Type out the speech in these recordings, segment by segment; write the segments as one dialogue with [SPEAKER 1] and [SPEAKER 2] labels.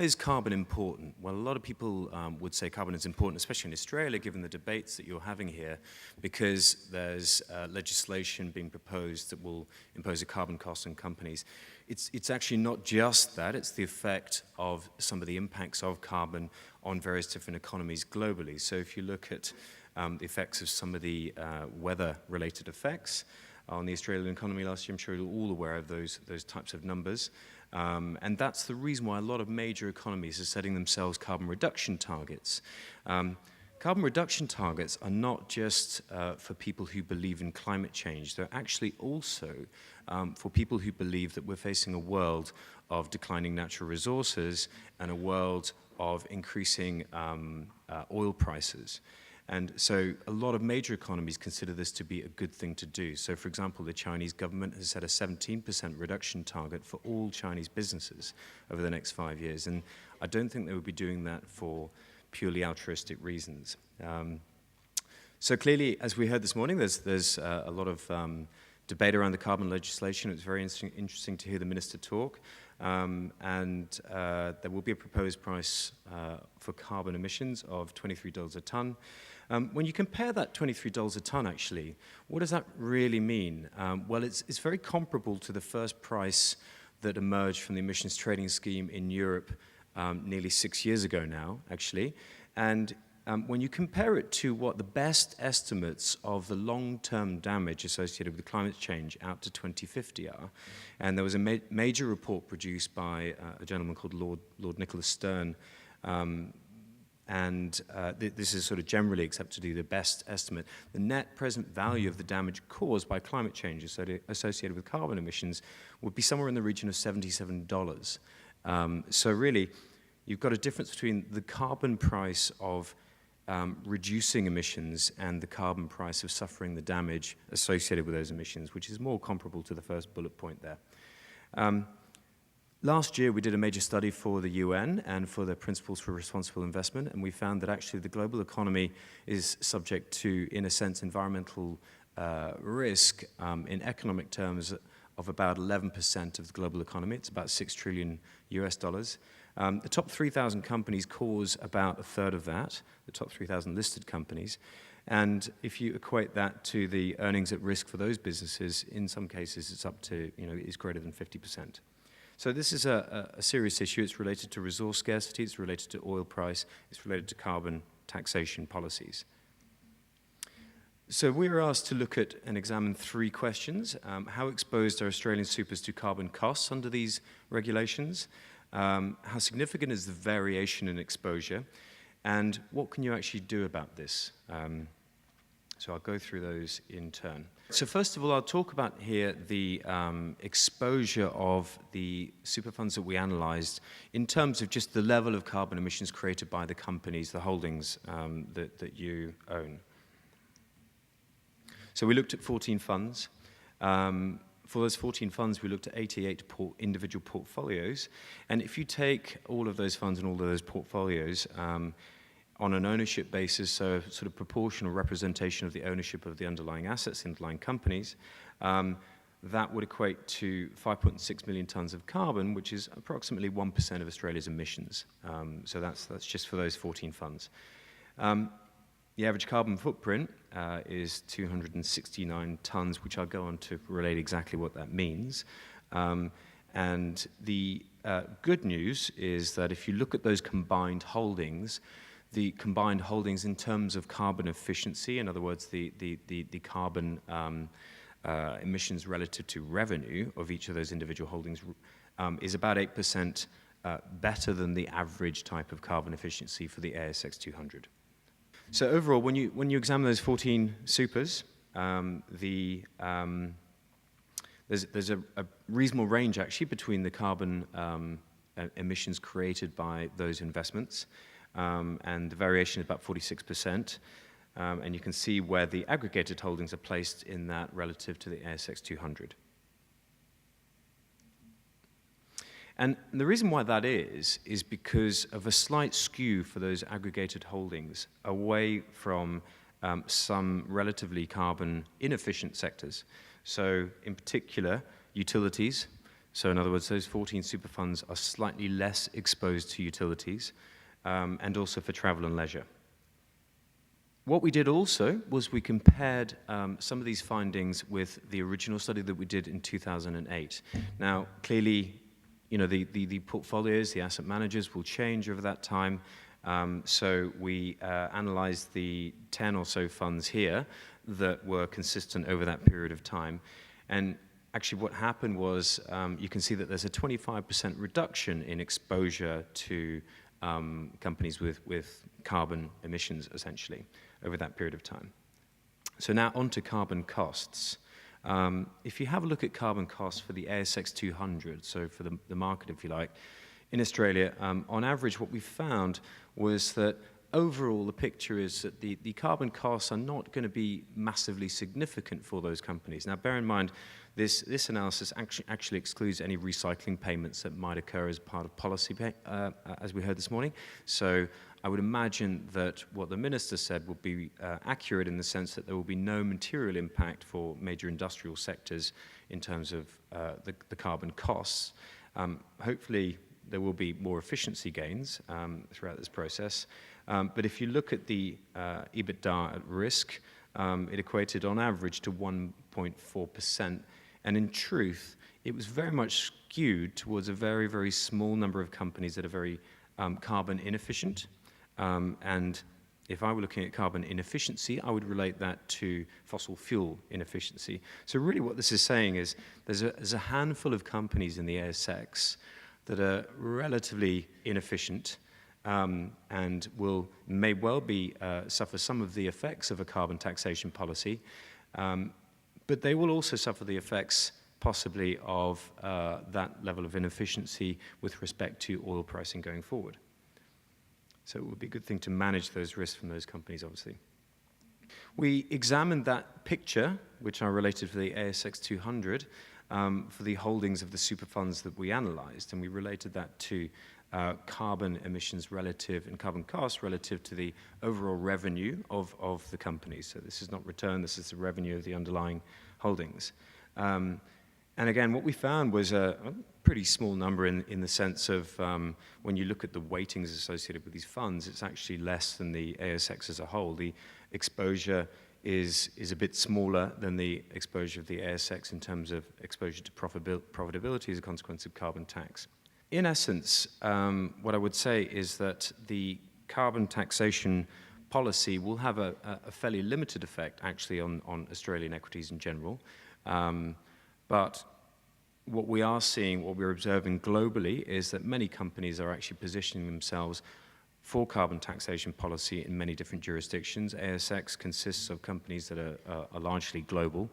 [SPEAKER 1] why is carbon important? Well, a lot of people would say carbon is important, especially in Australia, given the debates that you're having here, because there's legislation being proposed that will impose a carbon cost on companies. It's actually not just that, it's the effect of some of the impacts of carbon on various different economies globally. So if you look at the effects of some of the weather-related effects on the Australian economy last year, I'm sure you're all aware of those types of numbers. And that's the reason why a lot of major economies are setting themselves carbon reduction targets. Carbon reduction targets are not just for people who believe in climate change. They're actually also for people who believe that we're facing a world of declining natural resources and a world of increasing oil prices. And so a lot of major economies consider this to be a good thing to do. So, for example, the Chinese government has set a 17% reduction target for all Chinese businesses over the next 5 years. And I don't think they would be doing that for purely altruistic reasons. So clearly, as we heard this morning, there's a lot of debate around the carbon legislation. It was very interesting to hear the minister talk. And there will be a proposed price for carbon emissions of $23 a tonne. When you compare that $23 a tonne, actually, what does that really mean? Well, it's very comparable to the first price that emerged from the emissions trading scheme in Europe nearly 6 years ago now, actually. And when you compare it to what the best estimates of the long-term damage associated with climate change out to 2050 are, and there was a major report produced by a gentleman called Lord Nicholas Stern, this is sort of generally accepted to be the best estimate. The net present value of the damage caused by climate change associated with carbon emissions would be somewhere in the region of $77. So really, you've got a difference between the carbon price of reducing emissions and the carbon price of suffering the damage associated with those emissions, which is more comparable to the first bullet point there. Last year, we did a major study for the UN and for the Principles for Responsible Investment, and we found that actually the global economy is subject to, in a sense, environmental risk in economic terms of about 11% of the global economy. It's about $6 trillion US. The top 3,000 companies cause about a third of that, the top 3,000 listed companies. And if you equate that to the earnings at risk for those businesses, in some cases it's up to, it's greater than 50%. So this is a serious issue. It's related to resource scarcity, it's related to oil price, it's related to carbon taxation policies. So we were asked to look at and examine 3 questions. How exposed are Australian supers to carbon costs under these regulations? How significant is the variation in exposure? And what can you actually do about this? So I'll go through those in turn. So first of all, I'll talk about here the exposure of the super funds that we analysed in terms of just the level of carbon emissions created by the companies, the holdings that you own. So we looked at 14 funds. For those 14 funds, we looked at 88 individual portfolios. And if you take all of those funds and all of those portfolios on an ownership basis, so a sort of proportional representation of the ownership of the underlying assets, the underlying companies, that would equate to 5.6 million tonnes of carbon, which is approximately 1% of Australia's emissions. So that's just for those 14 funds. The average carbon footprint is 269 tonnes, which I'll go on to relate exactly what that means. And the good news is that if you look at those combined holdings, the combined holdings in terms of carbon efficiency, in other words, the carbon emissions relative to revenue of each of those individual holdings is about 8% better than the average type of carbon efficiency for the ASX 200. So overall, when you examine those 14 supers, there's a reasonable range actually between the carbon emissions created by those investments, and the variation is about 46%. And you can see where the aggregated holdings are placed in that relative to the ASX 200. And the reason why that is because of a slight skew for those aggregated holdings away from some relatively carbon inefficient sectors. So in particular, utilities, So in other words, those 14 super funds are slightly less exposed to utilities and also for travel and leisure. What we did also was we compared some of these findings with the original study that we did in 2008. Now, clearly, you know, the portfolios, the asset managers will change over that time. So we analyzed the 10 or so funds here that were consistent over that period of time. And actually what happened was you can see that there's a 25% reduction in exposure to companies with carbon emissions, essentially, over that period of time. So now on to carbon costs. If you have a look at carbon costs for the ASX 200, so for the market, if you like, in Australia, on average, what we found was that overall the picture is that the carbon costs are not going to be massively significant for those companies. Now, bear in mind, this analysis actually excludes any recycling payments that might occur as part of policy, as we heard this morning. So I would imagine that what the Minister said would be accurate in the sense that there will be no material impact for major industrial sectors in terms of the carbon costs. Hopefully, there will be more efficiency gains throughout this process. But if you look at the EBITDA at risk, it equated on average to 1.4%. And in truth, it was very much skewed towards a very, very small number of companies that are very carbon inefficient. And if I were looking at carbon inefficiency, I would relate that to fossil fuel inefficiency. So really what this is saying is there's a handful of companies in the ASX that are relatively inefficient and may well suffer some of the effects of a carbon taxation policy, but they will also suffer the effects possibly of that level of inefficiency with respect to oil pricing going forward. So it would be a good thing to manage those risks from those companies, obviously. We examined that picture, which I related for the ASX 200, for the holdings of the super funds that we analyzed, and we related that to carbon emissions relative and carbon costs relative to the overall revenue of the companies. So this is not return, this is the revenue of the underlying holdings. And again, what we found was a pretty small number in the sense of when you look at the weightings associated with these funds, it's actually less than the ASX as a whole. The exposure is a bit smaller than the exposure of the ASX in terms of exposure to profitability as a consequence of carbon tax. In essence, what I would say is that the carbon taxation policy will have a fairly limited effect actually on Australian equities in general. But what we are seeing, what we're observing globally, is that many companies are actually positioning themselves for carbon taxation policy in many different jurisdictions. ASX consists of companies that are largely global,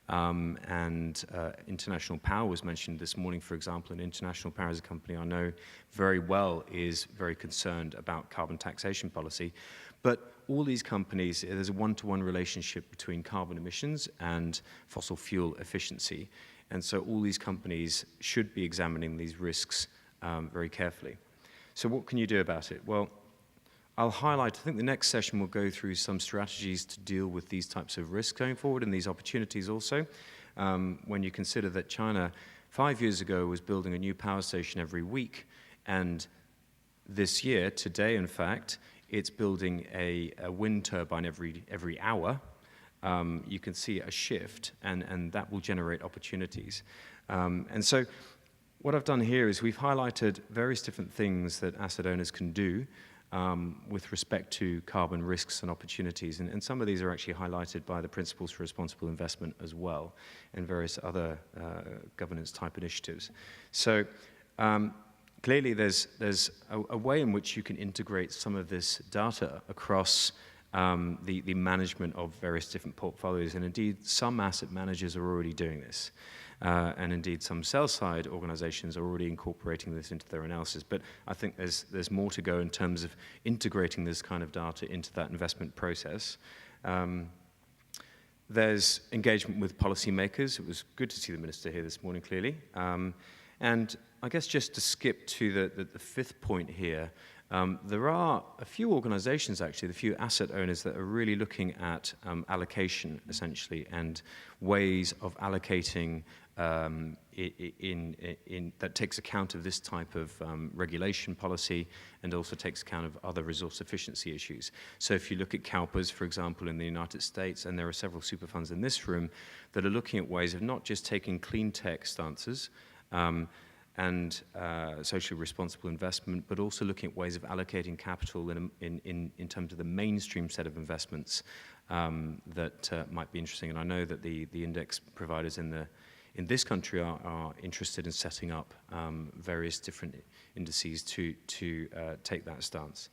[SPEAKER 1] and International Power was mentioned this morning, for example, and International Power is a company I know very well is very concerned about carbon taxation policy. But all these companies, there's a one-to-one relationship between carbon emissions and fossil fuel efficiency. And so all these companies should be examining these risks very carefully. So what can you do about it? Well, I'll highlight, I think the next session will go through some strategies to deal with these types of risks going forward and these opportunities also. When you consider that China 5 years ago was building a new power station every week, and this year, today in fact, it's building a wind turbine every hour. You can see a shift, and that will generate opportunities. And so what I've done here is we've highlighted various different things that asset owners can do with respect to carbon risks and opportunities. And some of these are actually highlighted by the Principles for Responsible Investment as well, and various other governance type initiatives. So clearly there's a way in which you can integrate some of this data across the management of various different portfolios, and indeed some asset managers are already doing this. And indeed some sell-side organizations are already incorporating this into their analysis. But I think there's more to go in terms of integrating this kind of data into that investment process. There's engagement with policymakers. It was good to see the Minister here this morning, clearly. And I guess just to skip to the fifth point here, There are a few organizations, actually, the few asset owners that are really looking at allocation, essentially, and ways of allocating that takes account of this type of regulation policy and also takes account of other resource efficiency issues. So if you look at CalPERS, for example, in the United States, and there are several super funds in this room that are looking at ways of not just taking clean tech stances, and socially responsible investment, but also looking at ways of allocating capital in terms of the mainstream set of investments that might be interesting. And I know that the index providers in this country are interested in setting up various different indices to take that stance.